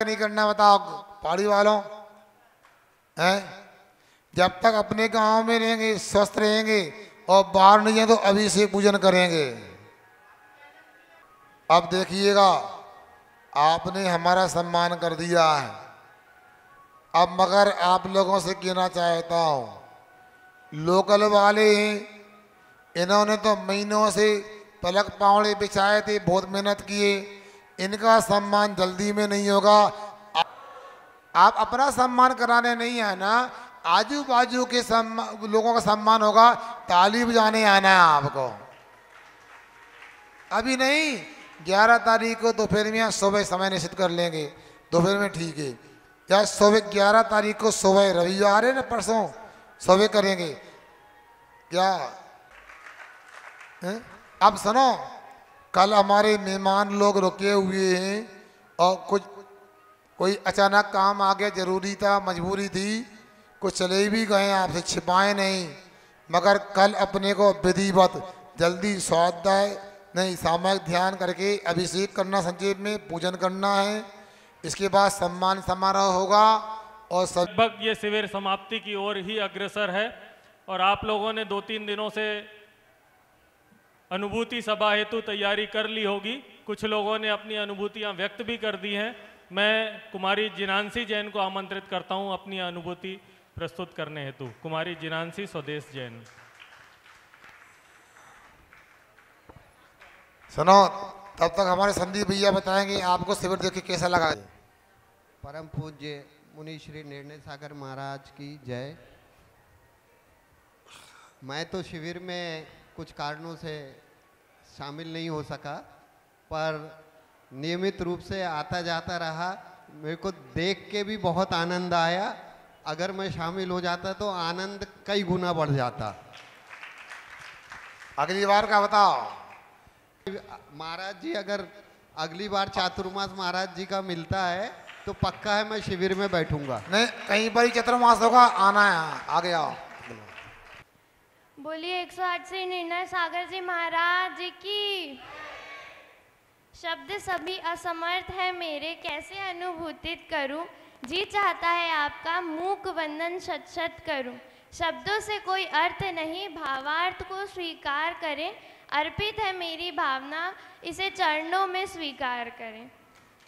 नहीं करना बताओ पहाड़ी वालों हैं? जब तक अपने गांव में रहेंगे, स्वस्थ रहेंगे और बाहर नहीं जाए तो अभी से पूजन करेंगे। अब देखिएगा, आपने हमारा सम्मान कर दिया है। अब मगर आप लोगों से कहना चाहता हूं, लोकल वाले हैं, इन्होंने तो महीनों से पलक पावड़े बिछाए थे, बहुत मेहनत किए। इनका सम्मान जल्दी में नहीं होगा। आप अपना सम्मान कराने नहीं आना, आजू बाजू के लोगों का सम्मान होगा। ताली बजाने आना है आपको, अभी नहीं। 11 तारीख को दोपहर में सुबह समय निश्चित कर लेंगे, दोपहर में ठीक है। या सुबह 11 तारीख को सुबह, रविवार है ना, परसों सुबह करेंगे क्या है? अब सुनो, कल हमारे मेहमान लोग रुके हुए हैं और कोई अचानक काम आ गया, जरूरी था, मजबूरी थी, कुछ चले भी गए, आपसे छिपाए नहीं। मगर कल अपने को विधिवत जल्दी स्वाध्याय नहीं सामूहिक ध्यान करके अभिषेक करना, संक्षेप में पूजन करना है। इसके बाद सम्मान समारोह होगा और लगभग ये शिविर समाप्ति की ओर ही अग्रसर है और आप लोगों ने 2-3 दिनों से अनुभूति सभा हेतु तैयारी कर ली होगी। कुछ लोगों ने अपनी अनुभूतियां व्यक्त भी कर दी हैं। मैं कुमारी जिनांशी जैन को आमंत्रित करता हूं अपनी अनुभूति प्रस्तुत करने हेतु। कुमारी जिनांशी स्वदेश जैन। सुनो, तब तक हमारे संदीप भैया बताएंगे आपको शिविर देख के कैसा लगा। परम पूज्य मुनि श्री निर्णय सागर महाराज की जय। मैं तो शिविर में कुछ कारणों से शामिल नहीं हो सका, पर नियमित रूप से आता जाता रहा। मेरे को देख के भी बहुत आनंद आया। अगर मैं शामिल हो जाता तो आनंद कई गुना बढ़ जाता। अगली बार का बताओ महाराज जी, अगर अगली बार चातुर्मास महाराज जी का मिलता है तो पक्का है मैं शिविर में बैठूंगा। नहीं, कहीं पर ही चतुर्मास होगा, आना है, आगे आओ। बोलिए 108 श्री निर्णय सागर जी महाराज जी की। शब्द सभी असमर्थ है मेरे, कैसे अनुभूतित करूं। जी चाहता है आपका मूक वंदन शत शत करूं। शब्दों से कोई अर्थ नहीं, भावार्थ को स्वीकार करें। अर्पित है मेरी भावना, इसे चरणों में स्वीकार करें।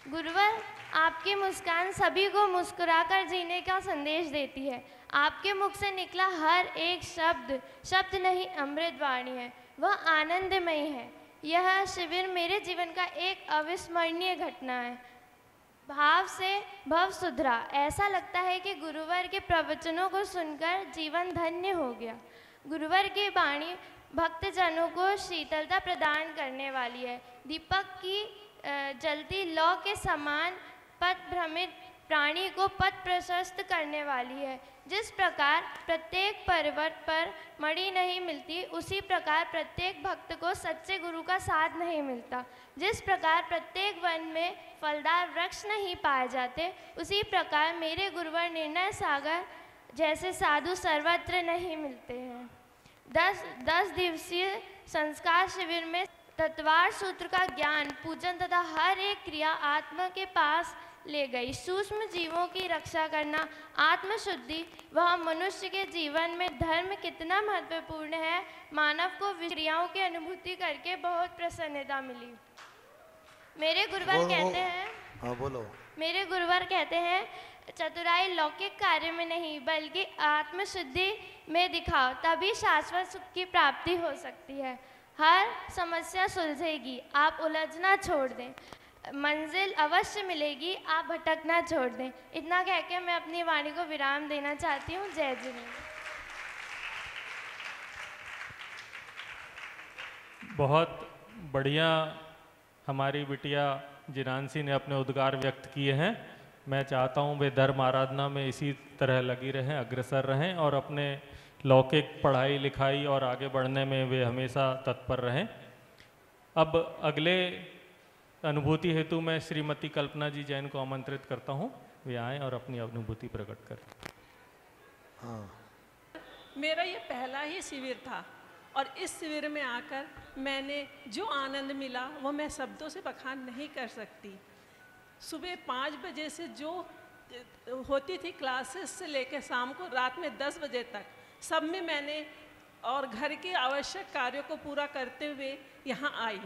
गुरुवर, आपकी मुस्कान सभी को मुस्कुराकर जीने का संदेश देती है। आपके मुख से निकला हर एक शब्द शब्द नहीं, अमृत वाणी है, वह आनंदमयी है। यह शिविर मेरे जीवन का एक अविस्मरणीय घटना है। भाव से भव सुधरा। ऐसा लगता है कि गुरुवर के प्रवचनों को सुनकर जीवन धन्य हो गया। गुरुवर की वाणी भक्तजनों को शीतलता प्रदान करने वाली है। दीपक की जलती लौ के समान पथ भ्रमित प्राणी को पथ प्रशस्त करने वाली है। जिस प्रकार प्रत्येक पर्वत पर मणि नहीं मिलती, उसी प्रकार प्रत्येक भक्त को सच्चे गुरु का साथ नहीं मिलता। जिस प्रकार प्रत्येक वन में फलदार वृक्ष नहीं पाए जाते, उसी प्रकार मेरे गुरुवर निर्णय सागर जैसे साधु सर्वत्र नहीं मिलते हैं। 10 दिवसीय संस्कार शिविर में तत्वार सूत्र का ज्ञान, पूजन तथा हर एक क्रिया आत्मा के पास ले गई। सूक्ष्म जीवों की रक्षा करना, आत्मशुद्धि, वह मनुष्य के जीवन में धर्म कितना महत्वपूर्ण है। मानव को क्रियाओं की अनुभूति करके बहुत प्रसन्नता मिली। मेरे गुरुवर कहते हैं, हाँ बोलो। मेरे गुरुवर कहते हैं, चतुराई लौकिक कार्य में नहीं बल्कि आत्मशुद्धि में दिखाओ, तभी शाश्वत सुख की प्राप्ति हो सकती है। हर समस्या सुलझेगी, आप उलझना छोड़ दें, मंजिल अवश्य मिलेगी, आप भटकना छोड़ दें। इतना कह के मैं अपनी वाणी को विराम देना चाहती हूँ। जय जिनेन्द्र। बहुत बढ़िया हमारी बिटिया जिनांशी ने अपने उद्गार व्यक्त किए हैं। मैं चाहता हूँ वे धर्म आराधना में इसी तरह लगी रहें, अग्रसर रहें और अपने लौकिक पढ़ाई लिखाई और आगे बढ़ने में वे हमेशा तत्पर रहें। अब अगले अनुभूति हेतु मैं श्रीमती कल्पना जी जैन को आमंत्रित करता हूँ, वे आएँ और अपनी अनुभूति प्रकट करें। हाँ, मेरा ये पहला ही शिविर था और इस शिविर में आकर मैंने जो आनंद मिला वो मैं शब्दों से बखान नहीं कर सकती। सुबह 5 बजे से जो होती थी क्लासेस से लेकर शाम को रात में 10 बजे तक, सब में मैंने और घर के आवश्यक कार्यों को पूरा करते हुए यहाँ आई।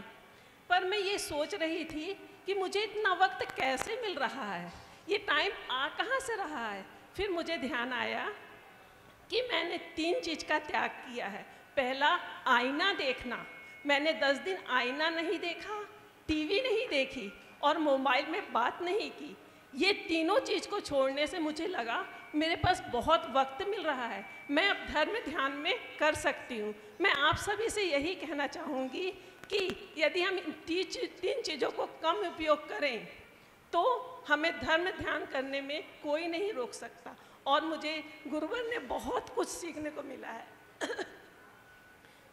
पर मैं ये सोच रही थी कि मुझे इतना वक्त कैसे मिल रहा है, ये टाइम आ कहाँ से रहा है। फिर मुझे ध्यान आया कि मैंने 3 चीज़ का त्याग किया है। पहला, आईना देखना। मैंने 10 दिन आईना नहीं देखा, टीवी नहीं देखी और मोबाइल में बात नहीं की। ये तीनों चीज़ को छोड़ने से मुझे लगा मेरे पास बहुत वक्त मिल रहा है, मैं अब धर्म ध्यान में कर सकती हूँ। मैं आप सभी से यही कहना चाहूँगी कि यदि हम इन 3 चीज़ों को कम उपयोग करें तो हमें धर्म ध्यान करने में कोई नहीं रोक सकता। और मुझे गुरुवर ने बहुत कुछ सीखने को मिला है।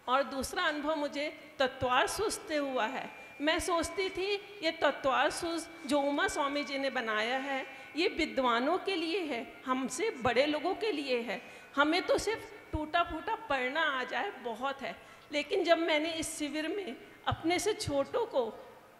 और दूसरा अनुभव मुझे तत्वार सूज से हुआ है। मैं सोचती थी ये तत्वार सूज जो उमा स्वामी जी ने बनाया है ये विद्वानों के लिए है, हमसे बड़े लोगों के लिए है। हमें तो सिर्फ टूटा फूटा पढ़ना आ जाए बहुत है। लेकिन जब मैंने इस शिविर में अपने से छोटों को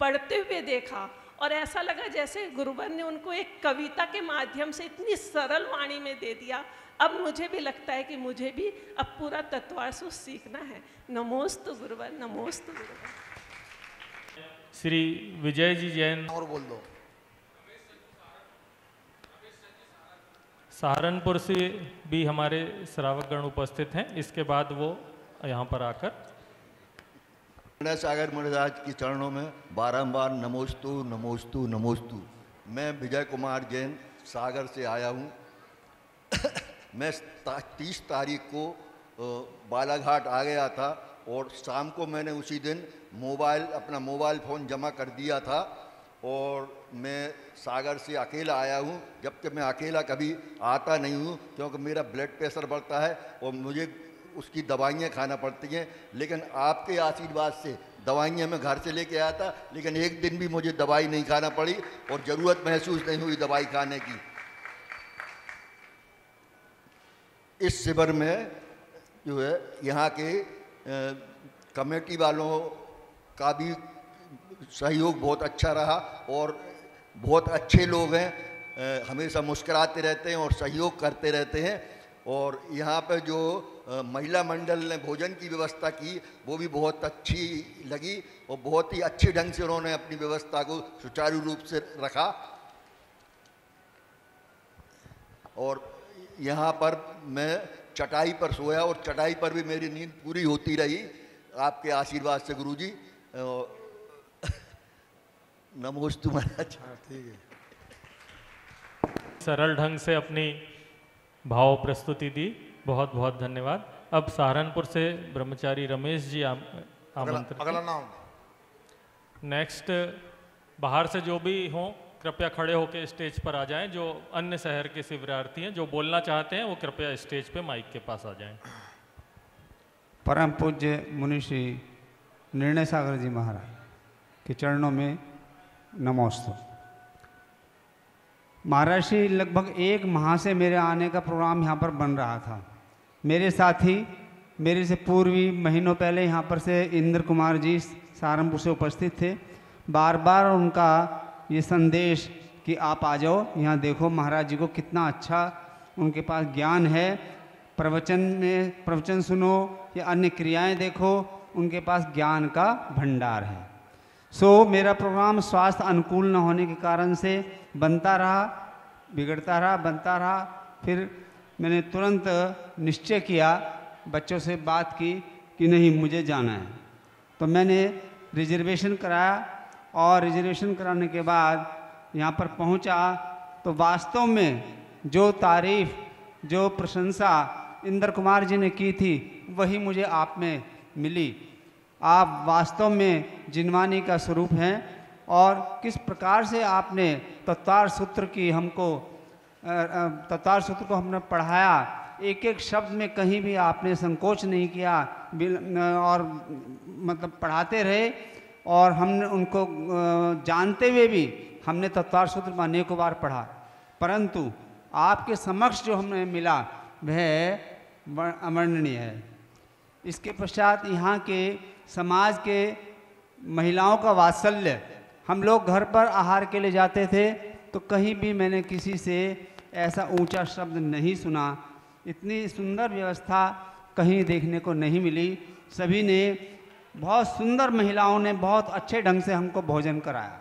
पढ़ते हुए देखा और ऐसा लगा जैसे गुरुवर ने उनको एक कविता के माध्यम से इतनी सरल वाणी में दे दिया, अब मुझे भी लगता है कि मुझे भी अब पूरा तत्वार सूज सीखना है। नमोस्तु गुरुवर, नमोस्तु गुरुवर। श्री विजय जी जैन और बोल दो। सहारनपुर से भी हमारे श्रावकगण उपस्थित हैं। इसके बाद वो यहाँ पर आकर निर्णय सागर महाराज के चरणों में बारंबार नमोस्तु नमोस्तु नमोस्तु। मैं विजय कुमार जैन सागर से आया हूँ। मैं 30 तारीख को बालाघाट आ गया था और शाम को मैंने उसी दिन अपना मोबाइल फ़ोन जमा कर दिया था और मैं सागर से अकेला आया हूँ। जबकि मैं अकेला कभी आता नहीं हूँ क्योंकि मेरा ब्लड प्रेशर बढ़ता है और मुझे उसकी दवाइयाँ खाना पड़ती हैं। लेकिन आपके आशीर्वाद से दवाइयाँ मैं घर से लेके आया था, लेकिन एक दिन भी मुझे दवाई नहीं खाना पड़ी और ज़रूरत महसूस नहीं हुई दवाई खाने की। इस शिविर में जो है यहाँ के कमेटी वालों का भी सहयोग बहुत अच्छा रहा और बहुत अच्छे लोग हैं, हमेशा मुस्कुराते रहते हैं और सहयोग करते रहते हैं। और यहाँ पर जो महिला मंडल ने भोजन की व्यवस्था की वो भी बहुत अच्छी लगी और बहुत ही अच्छे ढंग से उन्होंने अपनी व्यवस्था को सुचारू रूप से रखा। और यहाँ पर मैं चटाई पर सोया और चटाई पर भी मेरी नींद पूरी होती रही आपके आशीर्वाद से गुरुजी। नमोस्तु महाराज। ठीक है। सरल ढंग से अपनी भाव प्रस्तुति दी, बहुत बहुत धन्यवाद। अब सहारनपुर से ब्रह्मचारी रमेश जी आमंत्रित। अगला नाम। नेक्स्ट बाहर से जो भी हों कृपया खड़े होकर स्टेज पर आ जाएं। जो अन्य शहर के शिविरार्थी हैं जो बोलना चाहते हैं वो कृपया स्टेज पे माइक के पास आ जाएं। परम पूज्य मुनिश्री निर्णय सागर जी महाराज के चरणों में नमोस्तु। महाराज श्री लगभग 1 माह से मेरे आने का प्रोग्राम यहाँ पर बन रहा था। मेरे साथी मेरे से पूर्वी महीनों पहले यहाँ पर से इंद्र कुमार जी सहारनपुर से उपस्थित थे। बार बार उनका ये संदेश कि आप आ जाओ यहाँ देखो महाराज जी को कितना अच्छा उनके पास ज्ञान है, प्रवचन सुनो या अन्य क्रियाएं देखो, उनके पास ज्ञान का भंडार है। सो मेरा प्रोग्राम स्वास्थ्य अनुकूल न होने के कारण से बनता रहा, बिगड़ता रहा, बनता रहा। फिर मैंने तुरंत निश्चय किया, बच्चों से बात की कि नहीं मुझे जाना है। तो मैंने रिजर्वेशन कराया और रिजर्वेशन कराने के बाद यहाँ पर पहुँचा तो वास्तव में जो तारीफ़, जो प्रशंसा इंद्र कुमार जी ने की थी वही मुझे आप में मिली। आप वास्तव में जिनवानी का स्वरूप हैं और किस प्रकार से आपने तत्वार सूत्र को हमने पढ़ाया, एक एक शब्द में कहीं भी आपने संकोच नहीं किया और मतलब पढ़ाते रहे। और हमने उनको जानते हुए भी हमने तत्वार सूत्र में अनेकों बार पढ़ा, परंतु आपके समक्ष जो हमें मिला वह अवर्णनीय है। इसके पश्चात यहाँ के समाज के महिलाओं का वात्सल्य हम लोग घर पर आहार के लिए जाते थे तो कहीं भी मैंने किसी से ऐसा ऊंचा शब्द नहीं सुना। इतनी सुंदर व्यवस्था कहीं देखने को नहीं मिली। सभी ने, बहुत सुंदर महिलाओं ने बहुत अच्छे ढंग से हमको भोजन कराया।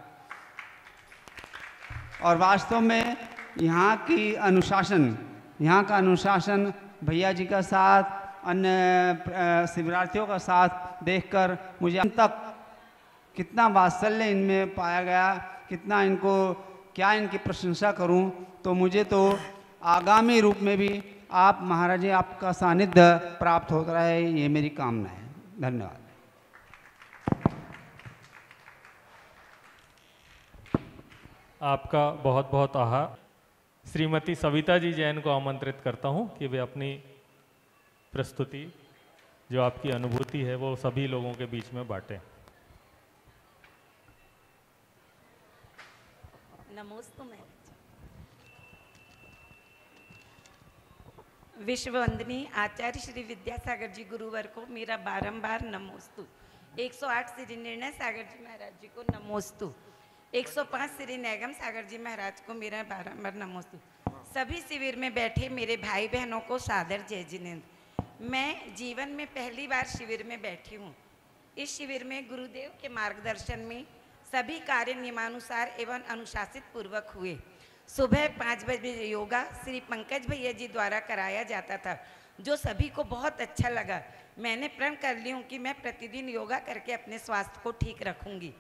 और वास्तव में यहाँ का अनुशासन भैया जी का साथ, अन्य शिवरार्थियों का साथ देखकर मुझे अब तक कितना वात्सल्य इनमें पाया गया, कितना इनको, क्या इनकी प्रशंसा करूं। तो मुझे तो आगामी रूप में भी आप महाराज जी आपका सानिध्य प्राप्त होता रहे, ये मेरी कामना है। धन्यवाद। आपका बहुत बहुत आभार। श्रीमती सविता जी जैन को आमंत्रित करता हूं कि वे अपनी प्रस्तुति, जो आपकी अनुभूति है, वो सभी लोगों के बीच में बांटें। नमोस्तु मैं विश्व वंदनीय आचार्य श्री विद्यासागर जी गुरुवर को मेरा बारंबार नमोस्तु। 108 श्री निर्णय सागर जी महाराज जी को नमोस्तु। 105 श्री नैगम सागर जी महाराज को मेरा बारंबार नमोस्तु। सभी शिविर में बैठे मेरे भाई बहनों को सादर जय जिनेंद्र। मैं जीवन में पहली बार शिविर में बैठी हूँ। इस शिविर में गुरुदेव के मार्गदर्शन में सभी कार्य नियमानुसार एवं अनुशासित पूर्वक हुए। सुबह 5 बजे योगा श्री पंकज भैया जी द्वारा कराया जाता था, जो सभी को बहुत अच्छा लगा। मैंने प्रण कर ली हूँ कि मैं प्रतिदिन योगा करके अपने स्वास्थ्य को ठीक रखूँगी।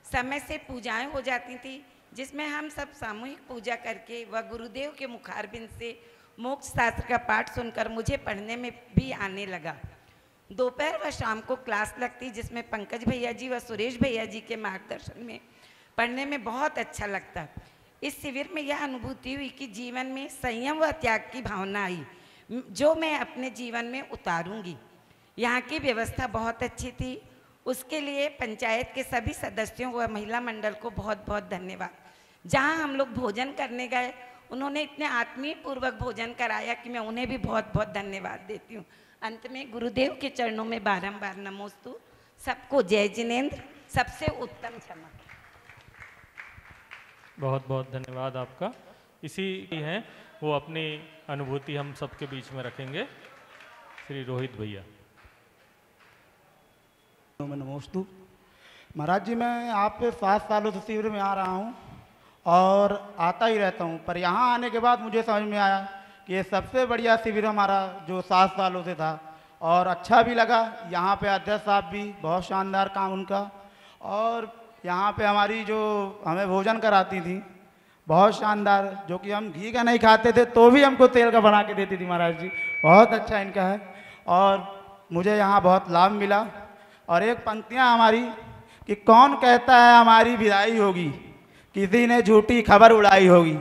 समय से पूजाएं हो जाती थी, जिसमें हम सब सामूहिक पूजा करके व गुरुदेव के मुखारबिंद से मोक्ष शास्त्र का पाठ सुनकर मुझे पढ़ने में भी आने लगा। दोपहर व शाम को क्लास लगती, जिसमें पंकज भैया जी व सुरेश भैया जी के मार्गदर्शन में पढ़ने में बहुत अच्छा लगता। इस शिविर में यह अनुभूति हुई कि जीवन में संयम व त्याग की भावना आई, जो मैं अपने जीवन में उतारूंगी। यहाँ की व्यवस्था बहुत अच्छी थी, उसके लिए पंचायत के सभी सदस्यों व महिला मंडल को बहुत बहुत धन्यवाद। जहाँ हम लोग भोजन करने गए, उन्होंने इतने आत्मीय पूर्वक भोजन कराया कि मैं उन्हें भी बहुत बहुत धन्यवाद देती हूँ। अंत में गुरुदेव के चरणों में बारंबार नमोस्तु। सबको जय जिनेंद्र, सबसे उत्तम क्षमा। बहुत बहुत धन्यवाद आपका। इसी हैं वो अपनी अनुभूति हम सबके बीच में रखेंगे। श्री रोहित भैया। नमोस्तु महाराज जी, मैं आप पे 7 सालों से शिविर में आ रहा हूँ और आता ही रहता हूँ, पर यहाँ आने के बाद मुझे समझ में आया कि ये सबसे बढ़िया शिविर हमारा जो 7 सालों से था, और अच्छा भी लगा। यहाँ पे अध्यक्ष साहब भी बहुत शानदार काम उनका, और यहाँ पे हमारी जो हमें भोजन कराती थी बहुत शानदार, जो कि हम घी का नहीं खाते थे तो भी हमको तेल का बना के देती थी महाराज जी। बहुत अच्छा इनका है और मुझे यहाँ बहुत लाभ मिला। और एक पंक्तियाँ हमारी कि कौन कहता है हमारी विदाई होगी, किसी ने झूठी खबर उड़ाई होगी,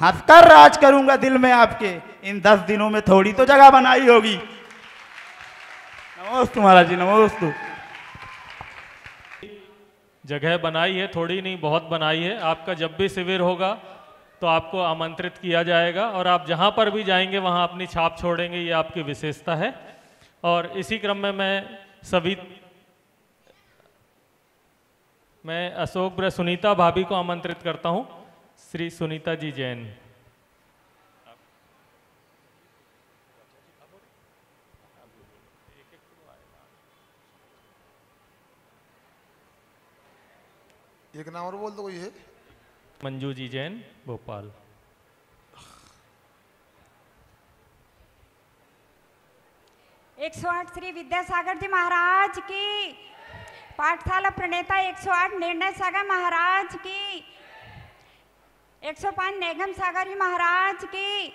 हंसकर राज करूँगा दिल में आपके, इन 10 दिनों में थोड़ी तो जगह बनाई होगी। नमोस्तु महाराज जी, नमोस्तु। जगह बनाई है, थोड़ी नहीं बहुत बनाई है। आपका जब भी शिविर होगा तो आपको आमंत्रित किया जाएगा और आप जहाँ पर भी जाएंगे वहाँ अपनी छाप छोड़ेंगे, ये आपकी विशेषता है। और इसी क्रम में मैं अशोक ब्र सुनीता भाभी को आमंत्रित करता हूँ। श्री सुनीता जी जैन। एक नाम और बोल दो कोई है। मंजू जी जैन, भोपाल। एक 108 श्री विद्यासागर जी महाराज की, पाठशाला प्रणेता 108 निर्णय सागर महाराज की, 105 नेगम सागर जी महाराज की।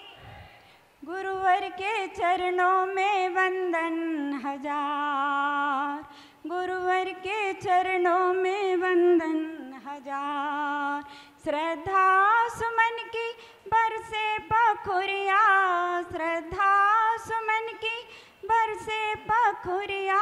गुरुवर के चरणों में वंदन हजार, गुरुवर के चरणों में वंदन हजार। श्रद्धा सुमन की बरसे पखुरिया, श्रद्धा सुमन की बरसे पखुरिया,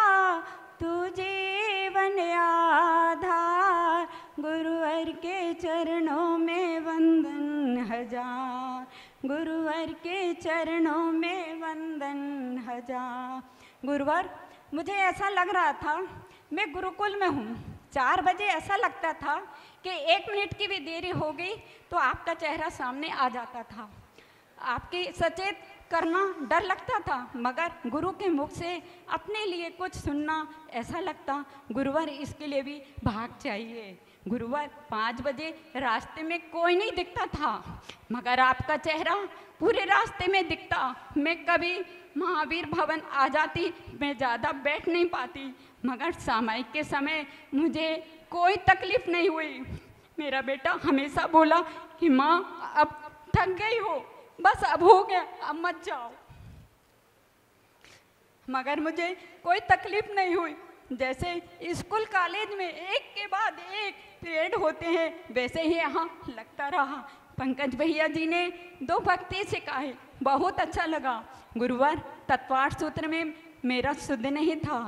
तू जीवन आधार। गुरुवर के चरणों में वंदन हजार, गुरुवर के चरणों में वंदन हजार। गुरुवर, मुझे ऐसा लग रहा था मैं गुरुकुल में हूँ। 4 बजे ऐसा लगता था कि 1 मिनट की भी देरी हो गई तो आपका चेहरा सामने आ जाता था। आपकी सचेत करना डर लगता था, मगर गुरु के मुख से अपने लिए कुछ सुनना ऐसा लगता गुरुवर इसके लिए भी भाग चाहिए। गुरुवर 5 बजे रास्ते में कोई नहीं दिखता था, मगर आपका चेहरा पूरे रास्ते में दिखता। मैं कभी महावीर भवन आ जाती, मैं ज़्यादा बैठ नहीं पाती, मगर सामायिक के समय मुझे कोई तकलीफ नहीं हुई। मेरा बेटा हमेशा बोला कि माँ अब थक गई हो, बस अब हो गया, अब मत जाओ, मगर मुझे कोई तकलीफ नहीं हुई। जैसे स्कूल कॉलेज में एक के बाद एक पीरियड होते हैं, वैसे ही यहाँ लगता रहा। पंकज भैया जी ने 2 भक्ति सिखाए, बहुत अच्छा लगा। गुरुवर तत्वार्थ सूत्र में मेरा शुद्ध नहीं था,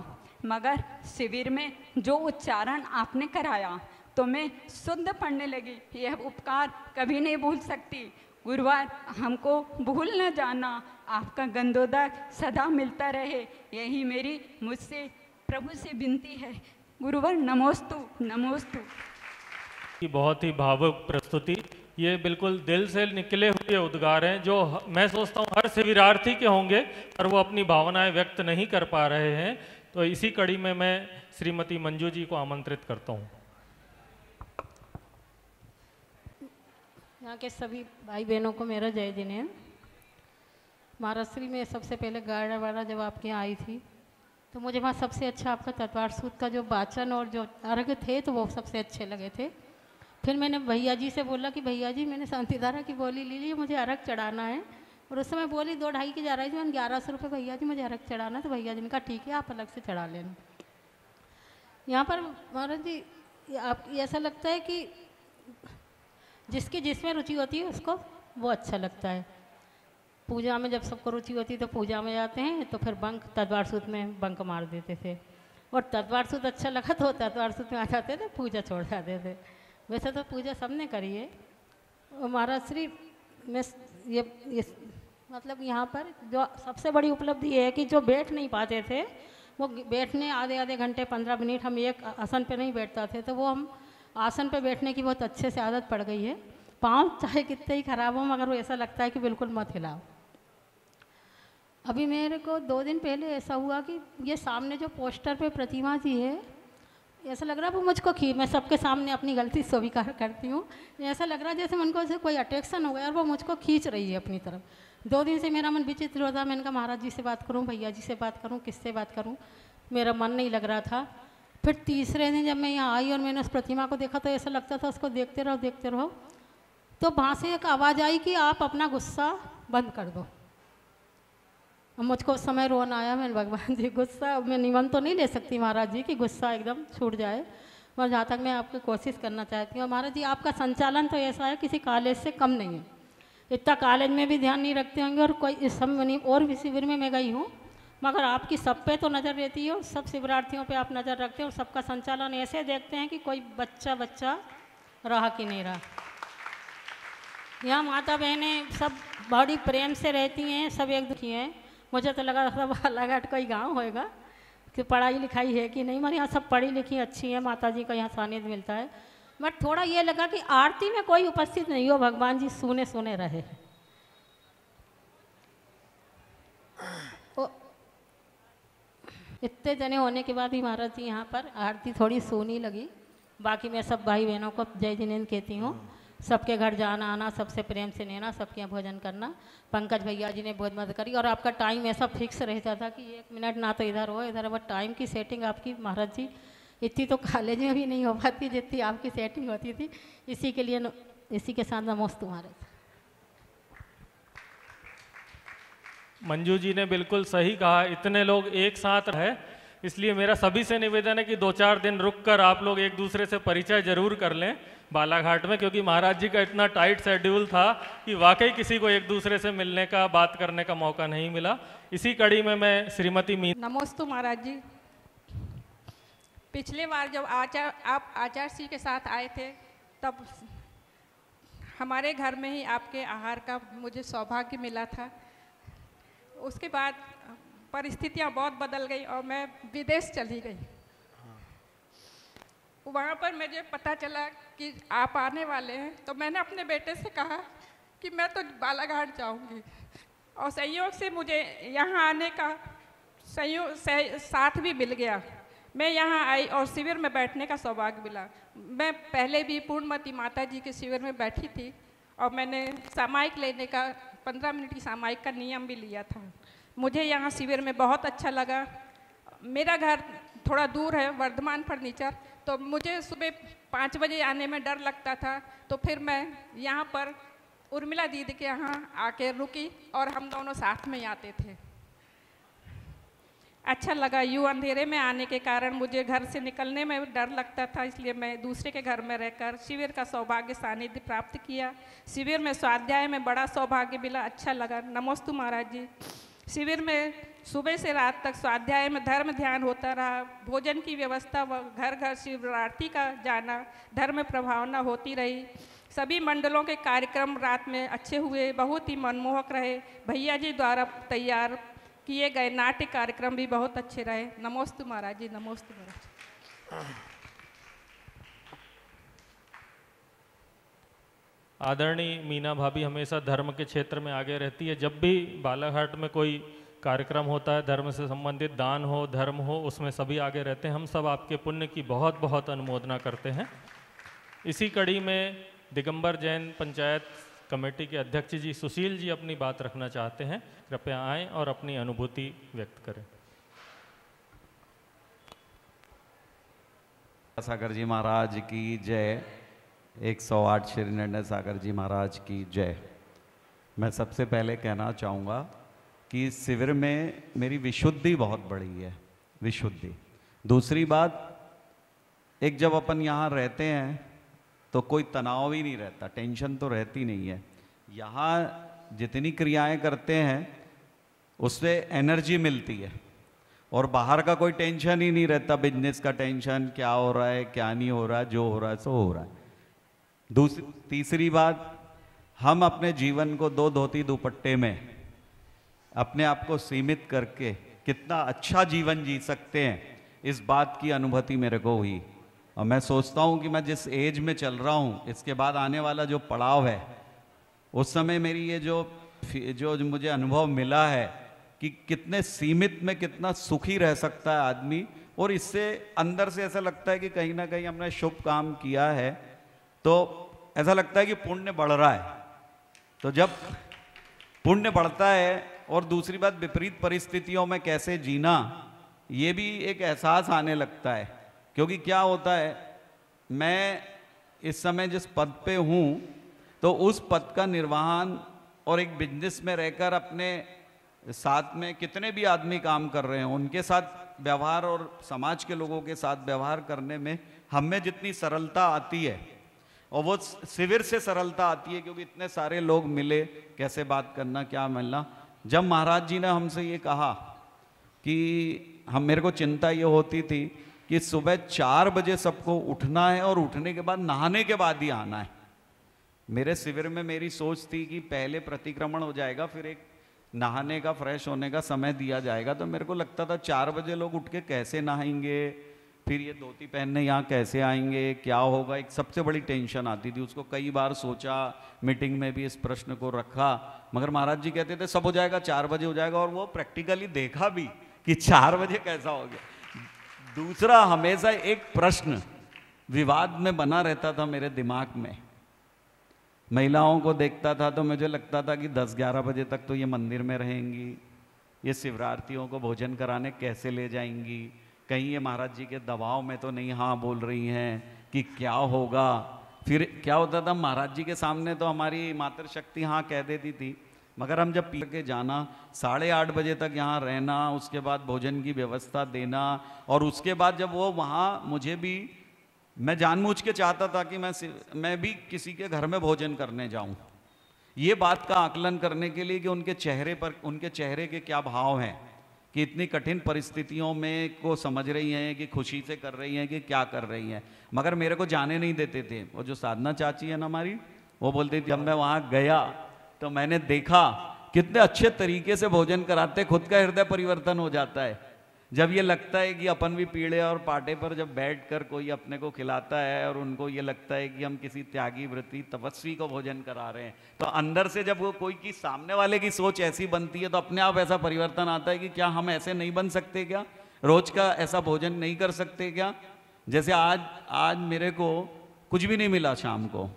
मगर शिविर में जो उच्चारण आपने कराया तो मैं शुद्ध पढ़ने लगी। यह उपकार कभी नहीं भूल सकती। गुरुवार हमको भूल न जाना, आपका गंदोदक सदा मिलता रहे, यही मेरी मुझसे प्रभु से विनती है। गुरुवार नमोस्तु नमोस्तु। की बहुत ही भावुक प्रस्तुति, ये बिल्कुल दिल से निकले हुए उद्गार हैं जो मैं सोचता हूँ हर शिविरार्थी के होंगे, पर वो अपनी भावनाएं व्यक्त नहीं कर पा रहे हैं। तो इसी कड़ी में मैं श्रीमती मंजू जी को आमंत्रित करता हूँ। यहाँ के सभी भाई बहनों को मेरा जय जिनेन्द्र। महाराष्ट्री में सबसे पहले गाड़ा वाड़ा जब आपके यहाँ आई थी तो मुझे वहाँ सबसे अच्छा आपका तत्वार्थ सूत्र का जो वाचन और जो अर्घ थे तो वो सबसे अच्छे लगे थे। फिर मैंने भैया जी से बोला कि भैया जी मैंने शांतिधारा की बोली ली ली, मुझे अर्घ चढ़ाना है। और उस समय बोली 2-2.5 की जा रही थी, मैंने 1100 रुपये भैया जी मुझे अर्घ चढ़ाना है। तो भैया जी ने कहा ठीक है आप अलग से चढ़ा लेना। यहाँ पर महाराज जी आप ऐसा लगता है कि जिसकी जिसमें रुचि होती है उसको वो अच्छा लगता है। पूजा में जब सबको रुचि होती है तो पूजा में जाते हैं, तो फिर बंक तत्वार्थ सूत्र में बंक मार देते थे, और तत्वार्थ सूत्र अच्छा लगा तो तत्वार्थ सूत्र में आ जाते थे, पूजा छोड़ जाते थे। वैसे तो पूजा सबने करी है। और महाराज श्री में ये मतलब यहाँ पर जो सबसे बड़ी उपलब्धि ये है कि जो बैठ नहीं पाते थे वो बैठने आधे घंटे 15 मिनट हम एक आसन पे नहीं बैठता थे, तो वो हम आसन पे बैठने की बहुत अच्छे से आदत पड़ गई है। पाँव चाहे कितने ही खराब हो मगर वो ऐसा लगता है कि बिल्कुल मत हिलाओ। अभी मेरे को 2 दिन पहले ऐसा हुआ कि ये सामने जो पोस्टर पे प्रतिमा जी है, ऐसा लग रहा है वो मुझको मैं सबके सामने अपनी गलती स्वीकार करती हूँ, ऐसा लग रहा है जैसे मन को से कोई अट्रैक्शन हो गया और वो मुझको खींच रही है अपनी तरफ। 2 दिन से मेरा मन विचित्र होता, मैंने कहा महाराज जी से बात करूँ, भैया जी से बात करूँ, किससे बात करूँ, मेरा मन नहीं लग रहा था। फिर तीसरे दिन जब मैं यहाँ आई और मैंने उस प्रतिमा को देखा तो ऐसा लगता था उसको देखते रहो। तो वहाँ से एक आवाज़ आई कि आप अपना गुस्सा बंद कर दो। अब मुझको उस समय रोना आया, मैंने भगवान जी गुस्सा मैं नियमन तो नहीं ले सकती महाराज जी कि गुस्सा एकदम छूट जाए, और जहाँ तक मैं आपकी कोशिश करना चाहती हूँ महाराज जी आपका संचालन तो ऐसा है किसी कॉलेज से कम नहीं है। इतना कॉलेज में भी ध्यान नहीं रखते होंगे और कोई इस समय नहीं, और भी शिविर में मैं गई हूँ मगर आपकी सब पे तो नज़र रहती है, सब शिविरार्थियों पे आप नज़र रखते हैं और सबका संचालन ऐसे देखते हैं कि कोई बच्चा रहा कि नहीं रहा। यहाँ माता बहनें सब बड़ी प्रेम से रहती हैं, सब एक दुखी हैं। मुझे तो लगा सब अलग हट कोई गाँव होएगा कि पढ़ाई लिखाई है कि नहीं, मगर यहाँ सब पढ़ी लिखी अच्छी है, माता जी का यहाँ सानिध्य मिलता है। बट थोड़ा ये लगा कि आरती में कोई उपस्थित नहीं हो, भगवान जी सुने रहे। इतने जने होने के बाद भी महाराज जी यहाँ पर आरती थोड़ी सोनी लगी। बाकी मैं सब भाई बहनों को जय जिनेन्द्र कहती हूँ। सबके घर जाना आना, सबसे प्रेम से लेना, सबके यहाँ भोजन करना। पंकज भैया जी ने बहुत मदद करी और आपका टाइम ऐसा फिक्स रहता था कि 1 मिनट ना तो इधर हो इधर, बट टाइम की सेटिंग आपकी महाराज जी इतनी तो कॉलेज में भी नहीं हो पाती जितनी आपकी सेटिंग होती थी। इसी के लिए इसी के साथ नमोस्तु महाराज। मंजू जी ने बिल्कुल सही कहा, इतने लोग एक साथ रहे, इसलिए मेरा सभी से निवेदन है कि 2-4 दिन रुककर आप लोग एक दूसरे से परिचय जरूर कर लें बालाघाट में, क्योंकि महाराज जी का इतना टाइट शेड्यूल था कि वाकई किसी को एक दूसरे से मिलने का बात करने का मौका नहीं मिला। इसी कड़ी में मैं श्रीमती नमोस्तु महाराज जी। पिछले बार जब आप आचार्य श्री के साथ आए थे तब हमारे घर में ही आपके आहार का मुझे सौभाग्य मिला था। उसके बाद परिस्थितियां बहुत बदल गई और मैं विदेश चली गई। वहाँ पर मुझे पता चला कि आप आने वाले हैं, तो मैंने अपने बेटे से कहा कि मैं तो बालाघाट जाऊँगी, और संयोग से मुझे यहाँ आने का साथ भी मिल गया। मैं यहाँ आई और शिविर में बैठने का सौभाग्य मिला। मैं पहले भी पूर्णमती माता जी के शिविर में बैठी थी और मैंने सामायिक लेने का 15 मिनट की सामायिक का नियम भी लिया था। मुझे यहाँ शिविर में बहुत अच्छा लगा। मेरा घर थोड़ा दूर है, वर्धमान फर्नीचर, तो मुझे सुबह 5 बजे आने में डर लगता था, तो फिर मैं यहाँ पर उर्मिला दीदी के यहाँ आके रुकी और हम दोनों साथ में ही आते थे। अच्छा लगा। यूँ अंधेरे में आने के कारण मुझे घर से निकलने में डर लगता था, इसलिए मैं दूसरे के घर में रहकर शिविर का सौभाग्य सानिध्य प्राप्त किया। शिविर में स्वाध्याय में बड़ा सौभाग्य मिला, अच्छा लगा। नमोस्तु महाराज जी। शिविर में सुबह से रात तक स्वाध्याय में धर्म ध्यान होता रहा, भोजन की व्यवस्था व घर घर शिवरात्रि का जाना, धर्म प्रभावना होती रही। सभी मंडलों के कार्यक्रम रात में अच्छे हुए, बहुत ही मनमोहक रहे। भैया जी द्वारा तैयार किए गए नाट्य कार्यक्रम भी बहुत अच्छे रहे। नमोस्तु महाराज जी। नमोस्तु महाराज। आदरणीय मीना भाभी हमेशा धर्म के क्षेत्र में आगे रहती है। जब भी बालाघाट में कोई कार्यक्रम होता है, धर्म से संबंधित दान हो, धर्म हो, उसमें सभी आगे रहते हैं। हम सब आपके पुण्य की बहुत बहुत अनुमोदना करते हैं। इसी कड़ी में दिगंबर जैन पंचायत कमेटी के अध्यक्ष जी सुशील जी अपनी बात रखना चाहते हैं। कृपया आएं और अपनी अनुभूति व्यक्त करें। सागर जी महाराज की जय। 108 श्री निर्णय सागर जी महाराज की जय। मैं सबसे पहले कहना चाहूँगा कि इस शिविर में मेरी विशुद्धि बहुत बड़ी है, विशुद्धि। दूसरी बात, एक जब अपन यहाँ रहते हैं तो कोई तनाव ही नहीं रहता, टेंशन तो रहती नहीं है। यहाँ जितनी क्रियाएं करते हैं उससे एनर्जी मिलती है और बाहर का कोई टेंशन ही नहीं रहता, बिजनेस का टेंशन, क्या हो रहा है क्या नहीं हो रहा है, जो हो रहा है सो हो रहा है। तीसरी बात, हम अपने जीवन को 2 धोती दुपट्टे में अपने आप को सीमित करके कितना अच्छा जीवन जी सकते हैं, इस बात की अनुभूति मेरे को हुई। और मैं सोचता हूँ कि मैं जिस एज में चल रहा हूँ, इसके बाद आने वाला जो पड़ाव है, उस समय मेरी ये जो मुझे अनुभव मिला है कि कितने सीमित में कितना सुखी रह सकता है आदमी, और इससे अंदर से ऐसा लगता है कि कहीं ना कहीं हमने शुभ काम किया है, तो ऐसा लगता है कि पुण्य बढ़ रहा है। तो जब पुण्य बढ़ता है, और दूसरी बात विपरीत परिस्थितियों में कैसे जीना, ये भी एक एहसास आने लगता है। क्योंकि क्या होता है, मैं इस समय जिस पद पे हूँ, तो उस पद का निर्वहन और एक बिजनेस में रहकर अपने साथ में कितने भी आदमी काम कर रहे हैं, उनके साथ व्यवहार और समाज के लोगों के साथ व्यवहार करने में हम में जितनी सरलता आती है, और वो शिविर से सरलता आती है, क्योंकि इतने सारे लोग मिले, कैसे बात करना, क्या मिलना। जब महाराज जी ने हमसे ये कहा कि मेरे को चिंता ये होती थी कि सुबह 4 बजे सबको उठना है और उठने के बाद नहाने के बाद ही आना है। मेरे शिविर में मेरी सोच थी कि पहले प्रतिक्रमण हो जाएगा, फिर एक नहाने का, फ्रेश होने का समय दिया जाएगा। तो मेरे को लगता था 4 बजे लोग उठ के कैसे नहाएंगे, फिर ये धोती पहनने यहाँ कैसे आएंगे, क्या होगा, एक सबसे बड़ी टेंशन आती थी। उसको कई बार सोचा, मीटिंग में भी इस प्रश्न को रखा, मगर महाराज जी कहते थे सब हो जाएगा, 4 बजे हो जाएगा, और वो प्रैक्टिकली देखा भी कि 4 बजे कैसा हो गया। दूसरा, हमेशा एक प्रश्न विवाद में बना रहता था मेरे दिमाग में। महिलाओं को देखता था तो मुझे लगता था कि 10-11 बजे तक तो ये मंदिर में रहेंगी, ये शिवरात्रियों को भोजन कराने कैसे ले जाएंगी, कहीं ये महाराज जी के दबाव में तो नहीं हाँ बोल रही हैं कि क्या होगा। फिर क्या होता था, महाराज जी के सामने तो हमारी मातृशक्ति हाँ कह देती थी, मगर हम जब पी के जाना, 8:30 बजे तक यहाँ रहना, उसके बाद भोजन की व्यवस्था देना, और उसके बाद जब वो वहाँ मुझे भी, मैं जानबूझ के चाहता था कि मैं भी किसी के घर में भोजन करने जाऊँ, ये बात का आकलन करने के लिए कि उनके चेहरे पर, उनके चेहरे के क्या भाव हैं, कि इतनी कठिन परिस्थितियों में को समझ रही हैं कि खुशी से कर रही हैं कि क्या कर रही हैं। मगर मेरे को जाने नहीं देते थे। वो जो साधना चाची है ना हमारी, वो बोलती थी, जब मैं वहाँ गया तो मैंने देखा कितने अच्छे तरीके से भोजन कराते, खुद का हृदय परिवर्तन हो जाता है जब ये लगता है कि अपन भी पीढ़े और पाटे पर जब बैठकर कोई अपने को खिलाता है और उनको ये लगता है कि हम किसी त्यागी व्रती तपस्वी को भोजन करा रहे हैं, तो अंदर से जब वो कोई की सामने वाले की सोच ऐसी बनती है तो अपने आप ऐसा परिवर्तन आता है कि क्या हम ऐसे नहीं बन सकते, क्या रोज का ऐसा भोजन नहीं कर सकते क्या। जैसे आज मेरे को कुछ भी नहीं मिला, शाम को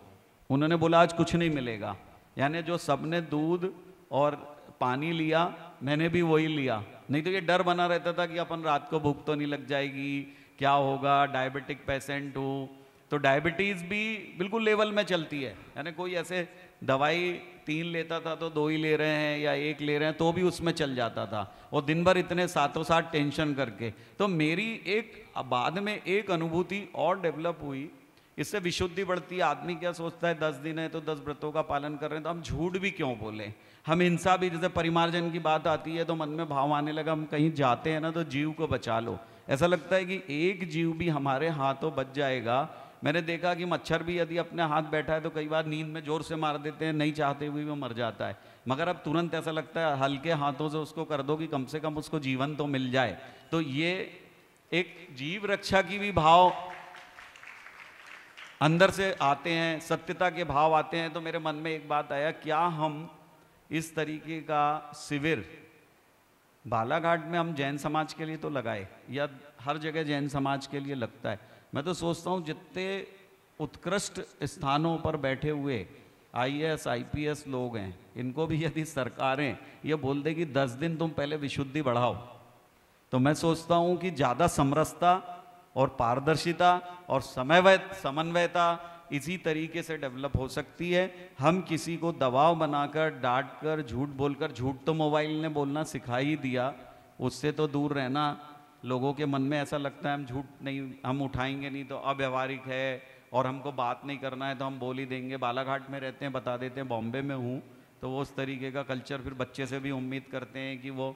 उन्होंने बोला आज कुछ नहीं मिलेगा, यानी जो सबने दूध और पानी लिया मैंने भी वही लिया। नहीं तो ये डर बना रहता था कि अपन रात को भूख तो नहीं लग जाएगी, क्या होगा, डायबिटिक पेशेंट हूँ तो डायबिटीज़ भी बिल्कुल लेवल में चलती है, यानी कोई ऐसे दवाई 3 लेता था तो 2 ही ले रहे हैं या 1 ले रहे हैं तो भी उसमें चल जाता था, और दिन भर इतने साथों साथ टेंशन करके। तो मेरी एक बाद में एक अनुभूति और डेवलप हुई, इससे विशुद्धि बढ़ती है। आदमी क्या सोचता है 10 दिन है तो 10 व्रतों का पालन कर रहे हैं तो हम झूठ भी क्यों बोलें, हम हिंसा भी, जैसे परिमार्जन की बात आती है तो मन में भाव आने लगा हम कहीं जाते हैं ना तो जीव को बचा लो, ऐसा लगता है कि एक जीव भी हमारे हाथों बच जाएगा। मैंने देखा कि मच्छर भी यदि अपने हाथ बैठा है तो कई बार नींद में जोर से मार देते हैं, नहीं चाहते हुए वो मर जाता है, मगर अब तुरंत ऐसा लगता है हल्के हाथों से उसको कर दो कि कम से कम उसको जीवन तो मिल जाए। तो ये एक जीव रक्षा की भी भाव अंदर से आते हैं, सत्यता के भाव आते हैं। तो मेरे मन में एक बात आया, क्या हम इस तरीके का शिविर बालाघाट में हम जैन समाज के लिए तो लगाए, या हर जगह जैन समाज के लिए लगता है। मैं तो सोचता हूँ जितने उत्कृष्ट स्थानों पर बैठे हुए IAS IPS लोग हैं, इनको भी यदि सरकारें ये बोल दे कि 10 दिन तुम पहले विशुद्धि बढ़ाओ, तो मैं सोचता हूँ कि ज़्यादा समरसता और पारदर्शिता और समन्वयता इसी तरीके से डेवलप हो सकती है। हम किसी को दबाव बनाकर, डांट कर, झूठ बोलकर, झूठ तो मोबाइल ने बोलना सिखा ही दिया, उससे तो दूर रहना। लोगों के मन में ऐसा लगता है हम झूठ नहीं, हम उठाएंगे नहीं तो अव्यवहारिक है और हमको बात नहीं करना है तो हम बोल ही देंगे। बालाघाट में रहते हैं, बता देते हैं बॉम्बे में हूँ, तो वो उस तरीके का कल्चर फिर बच्चे से भी उम्मीद करते हैं कि वो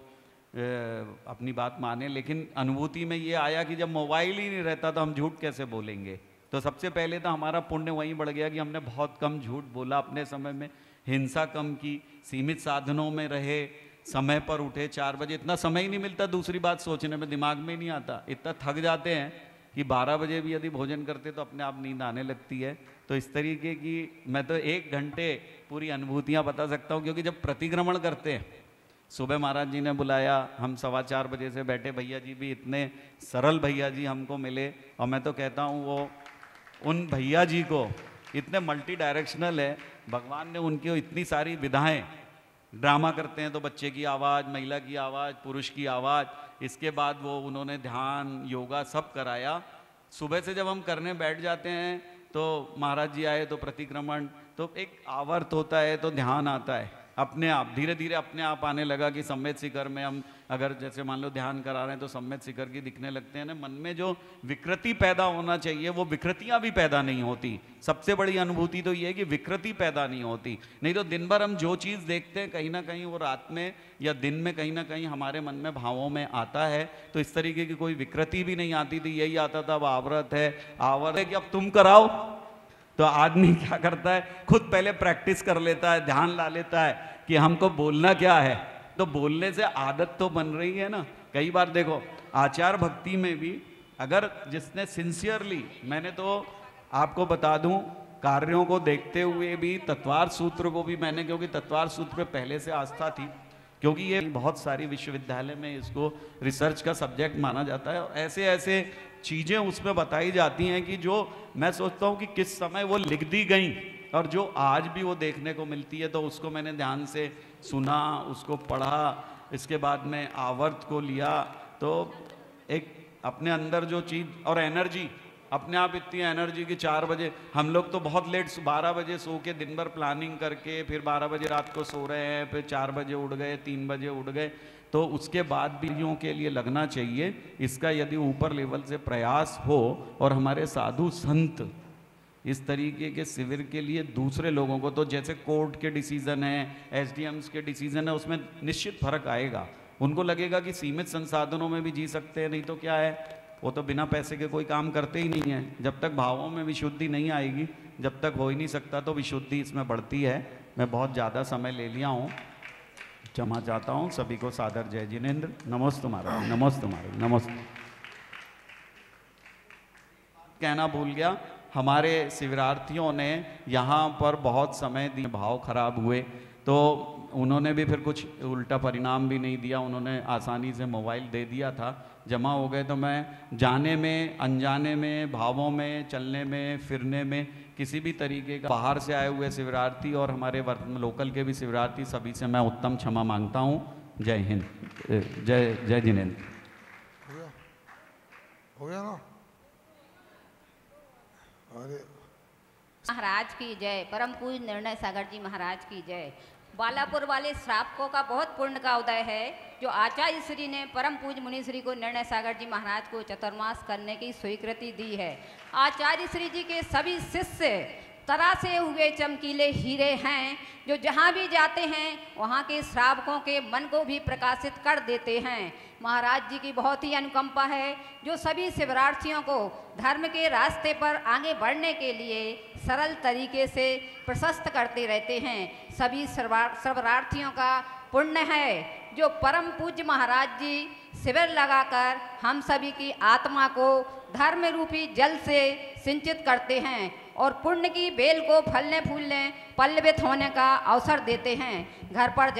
अपनी बात माने। लेकिन अनुभूति में ये आया कि जब मोबाइल ही नहीं रहता तो हम झूठ कैसे बोलेंगे। तो सबसे पहले तो हमारा पुण्य वहीं बढ़ गया कि हमने बहुत कम झूठ बोला अपने समय में, हिंसा कम की, सीमित साधनों में रहे, समय पर उठे। 4 बजे इतना समय ही नहीं मिलता दूसरी बात सोचने में, दिमाग में ही नहीं आता, इतना थक जाते हैं कि 12 बजे भी यदि भोजन करते तो अपने आप नींद आने लगती है। तो इस तरीके की मैं तो 1 घंटे पूरी अनुभूतियाँ बता सकता हूँ, क्योंकि जब प्रतिक्रमण करते हैं, सुबह महाराज जी ने बुलाया, हम 4:15 बजे से बैठे, भैया जी भी इतने सरल भैया जी हमको मिले, और मैं तो कहता हूँ वो उन भैया जी को इतने मल्टी डायरेक्शनल है, भगवान ने उनकी इतनी सारी विधाएं, ड्रामा करते हैं तो बच्चे की आवाज़, महिला की आवाज़, पुरुष की आवाज़, इसके बाद वो उन्होंने ध्यान, योगा सब कराया। सुबह से जब हम करने बैठ जाते हैं तो महाराज जी आए तो प्रतिक्रमण, तो एक आवर्त होता है तो ध्यान आता है अपने आप, धीरे धीरे अपने आप आने लगा कि सम्यक शिखर में हम अगर जैसे मान लो ध्यान करा रहे हैं तो सम्यक शिखर की दिखने लगते हैं ना। मन में जो विकृति पैदा होना चाहिए वो विकृतियां भी पैदा नहीं होती। सबसे बड़ी अनुभूति तो ये है कि विकृति पैदा नहीं होती, नहीं तो दिन भर हम जो चीज़ देखते हैं कहीं ना कहीं वो रात में या दिन में कहीं ना कहीं हमारे मन में भावों में आता है। तो इस तरीके की कोई विकृति भी नहीं आती थी, यही आता था अब आवर्त है, आवर्त है कि अब तुम कराओ। तो आदमी क्या करता है, खुद पहले प्रैक्टिस कर लेता है, ध्यान ला लेता है कि हमको बोलना क्या है, तो बोलने से आदत तो बन रही है ना। कई बार देखो आचार भक्ति में भी अगर जिसने सिंसियरली, मैंने तो आपको बता दूं कार्यों को देखते हुए भी तत्वार सूत्र को भी मैंने, क्योंकि तत्वार सूत्र पे पहले से आस्था थी, क्योंकि ये बहुत सारी विश्वविद्यालय में इसको रिसर्च का सब्जेक्ट माना जाता है, और ऐसे ऐसे चीज़ें उसमें बताई जाती हैं कि जो मैं सोचता हूँ कि किस समय वो लिख दी गई और जो आज भी वो देखने को मिलती है। तो उसको मैंने ध्यान से सुना, उसको पढ़ा, इसके बाद में आवर्त को लिया, तो एक अपने अंदर जो चीज़ और एनर्जी, अपने आप इतनी एनर्जी कि 4 बजे हम लोग तो बहुत लेट 12 बजे सो के दिन भर प्लानिंग करके फिर 12 बजे रात को सो रहे हैं, फिर 4 बजे उठ गए, 3 बजे उठ गए। तो उसके बाद भी के लिए लगना चाहिए। इसका यदि ऊपर लेवल से प्रयास हो और हमारे साधु संत इस तरीके के शिविर के लिए दूसरे लोगों को, तो जैसे कोर्ट के डिसीजन हैं, SDMs के डिसीजन है, उसमें निश्चित फर्क आएगा। उनको लगेगा कि सीमित संसाधनों में भी जी सकते हैं, नहीं तो क्या है, वो तो बिना पैसे के कोई काम करते ही नहीं है। जब तक भावों में विशुद्धि नहीं आएगी, जब तक हो ही नहीं सकता, तो विशुद्धि इसमें बढ़ती है। मैं बहुत ज़्यादा समय ले लिया हूँ, क्षमा चाहता हूँ। सभी को सादर जय जिनेन्द्र। नमोस्तु महाराज, नमोस्तु महाराज, नमोस्तु। कहना भूल गया, हमारे शिविरार्थियों ने यहाँ पर बहुत समय दिए, भाव खराब हुए तो उन्होंने भी फिर कुछ उल्टा परिणाम भी नहीं दिया। उन्होंने आसानी से मोबाइल दे दिया था, जमा हो गए। तो मैं जाने में, अनजाने में, भावों में, चलने में, फिरने में किसी भी तरीके का, बाहर से आए हुए शिविरार्थी और हमारे लोकल के भी शिविरार्थी, सभी से मैं उत्तम क्षमा मांगता हूँ। जय हिंद, जय जिनेन्द्र। हो गया ना? अरे महाराज की जय। परम पूज्य निर्णय सागर जी महाराज की जय। बालापुर वाले श्रावकों का बहुत पुण्य का उदय है जो आचार्य श्री ने परम पूज्य मुनि श्री को निर्णय सागर जी महाराज को चतुर्मास करने की स्वीकृति दी है। आचार्य श्री जी के सभी शिष्य तरासे हुए चमकीले हीरे हैं जो जहाँ भी जाते हैं वहाँ के श्रावकों के मन को भी प्रकाशित कर देते हैं। महाराज जी की बहुत ही अनुकंपा है जो सभी शिवरार्थियों को धर्म के रास्ते पर आगे बढ़ने के लिए सरल तरीके से प्रशस्त करते रहते हैं। सभी शिवरार्थियों का पुण्य है जो परम पूज्य महाराज जी शिविर लगाकर हम सभी की आत्मा को धर्म रूपी जल से सिंचित करते हैं और पुण्य की बेल को फलने फूलने पल्लवित होने का अवसर देते हैं। घर पर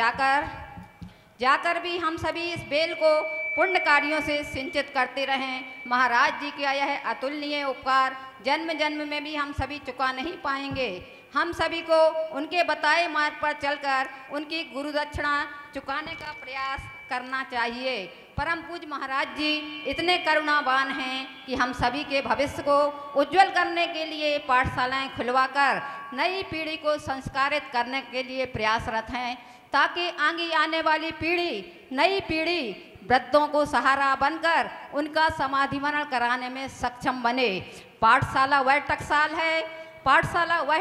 जाकर भी हम सभी इस बेल को पुण्य कार्यों से सिंचित करते रहें। महाराज जी का यह अतुलनीय उपकार जन्म जन्म में भी हम सभी चुका नहीं पाएंगे। हम सभी को उनके बताए मार्ग पर चलकर उनकी गुरु दक्षिणा चुकाने का प्रयास करना चाहिए। परम पूज्य महाराज जी इतने करुणावान हैं कि हम सभी के भविष्य को उज्जवल करने के लिए पाठशालाएं खुलवाकर नई पीढ़ी को संस्कारित करने के लिए प्रयासरत हैं ताकि आगे आने वाली पीढ़ी, नई पीढ़ी वृद्धों को सहारा बनकर उनका समाधि मनन कराने में सक्षम बने। पाठशाला वह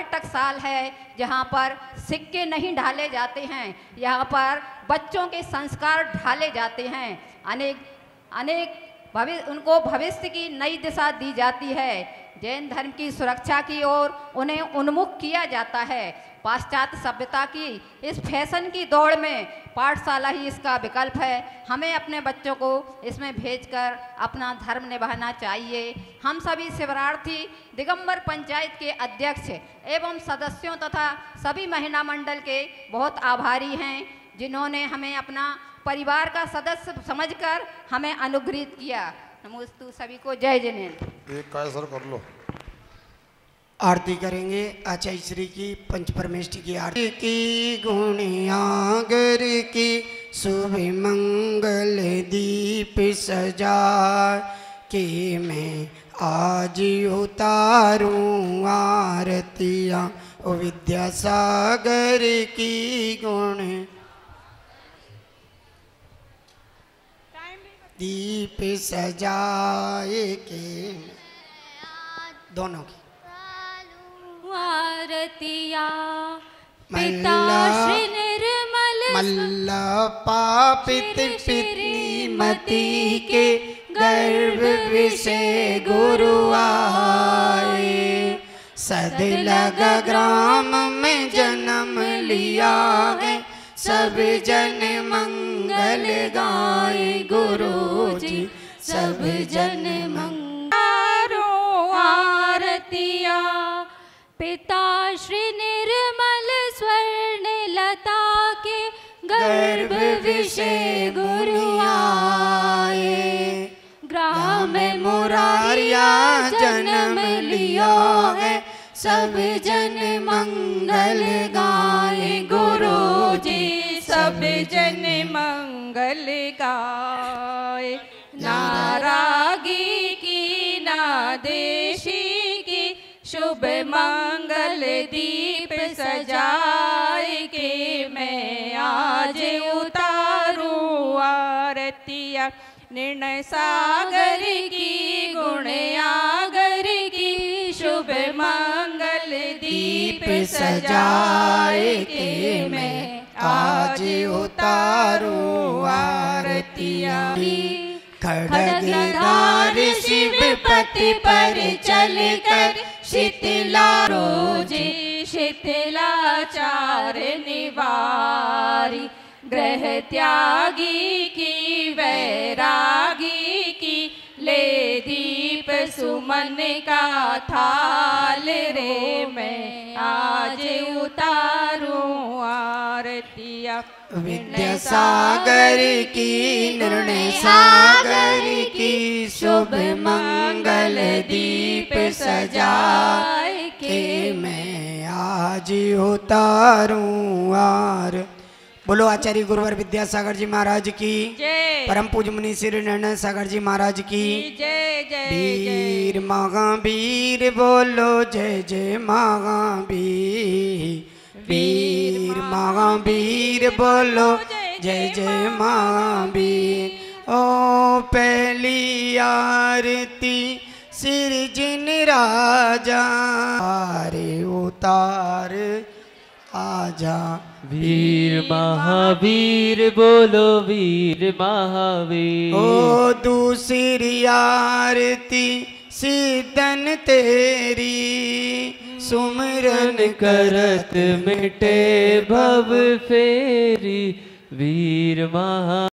टकसाल है जहाँ पर सिक्के नहीं ढाले जाते हैं, यहाँ पर बच्चों के संस्कार ढाले जाते हैं। उनको भविष्य की नई दिशा दी जाती है। जैन धर्म की सुरक्षा की ओर उन्हें उन्मुख किया जाता है। पाश्चात्य सभ्यता की इस फैशन की दौड़ में पाठशाला ही इसका विकल्प है। हमें अपने बच्चों को इसमें भेजकर अपना धर्म निभाना चाहिए। हम सभी शिवरार्थी दिगंबर पंचायत के अध्यक्ष एवं सदस्यों तथा सभी महिला मंडल के बहुत आभारी हैं जिन्होंने हमें अपना परिवार का सदस्य समझकर हमें अनुग्रहित किया। नमोस्तु। सभी को जय जिनेन्द्र। एक कायसर कर लो। आरती करेंगे आचार्य श्री की पंच परमेष्टि की आरती की। गुणियागर की शुभ मंगल दीप सजा के मैं आज उतारूं आरतियाँ ओ विद्यासागर की गुण दीप सजाए के दोनों की आरतिया पिता श्री निर्मल पापित पितृमती के गर्भ विषय गुरु आए। सदलगा ग्राम में जन्म लिया है सब जन मंगल गाए गुरु जी सब जन मंगल। आरतिया पिता श्री निर्मल स्वर्ण लता के गर्भ विषय गुरु आए। ग्राम मुरारिया जन्म लिया है सब जन मंगल गाए गुरु जी सब जन मंगल गाए। नारागी की नादेशी की शुभ मंगल दीप सजाए के मैं आज उतारूं आरतिया। निर्णय सागर की गुण आगर की शुभ मंगल दीप सजाए के मैं आज उतारूं आरतिया। खड्गधार शिवपति पर चलकर शीतला रोजी शीतलाचार निवारी। ग्रह त्यागी की वैरागी की, ले दीप सुमन का थाल रे, मैं आज उतारूं आरतिया। विद्यासागर की निर्णय सागर की, शुभ मंगल दीप सजाए के, मैं आज उतारूं आर। बोलो आचार्य गुरुवर विद्यासागर जी महाराज की जय, परम पूज्य मुनि श्री निर्णय सागर जी महाराज की जय जय। वीर महावीर बोलो जय जय महावीर, वीर महावीर बोलो जय जय महावीर। ओ पहली आरती श्री जिन राजा, रे उतार आजा। वीर महावीर बोलो वीर महावीर। ओ दूसरी आरती सीतन तेरी, सुमरन करत मिटे भव फेरी। वीर महा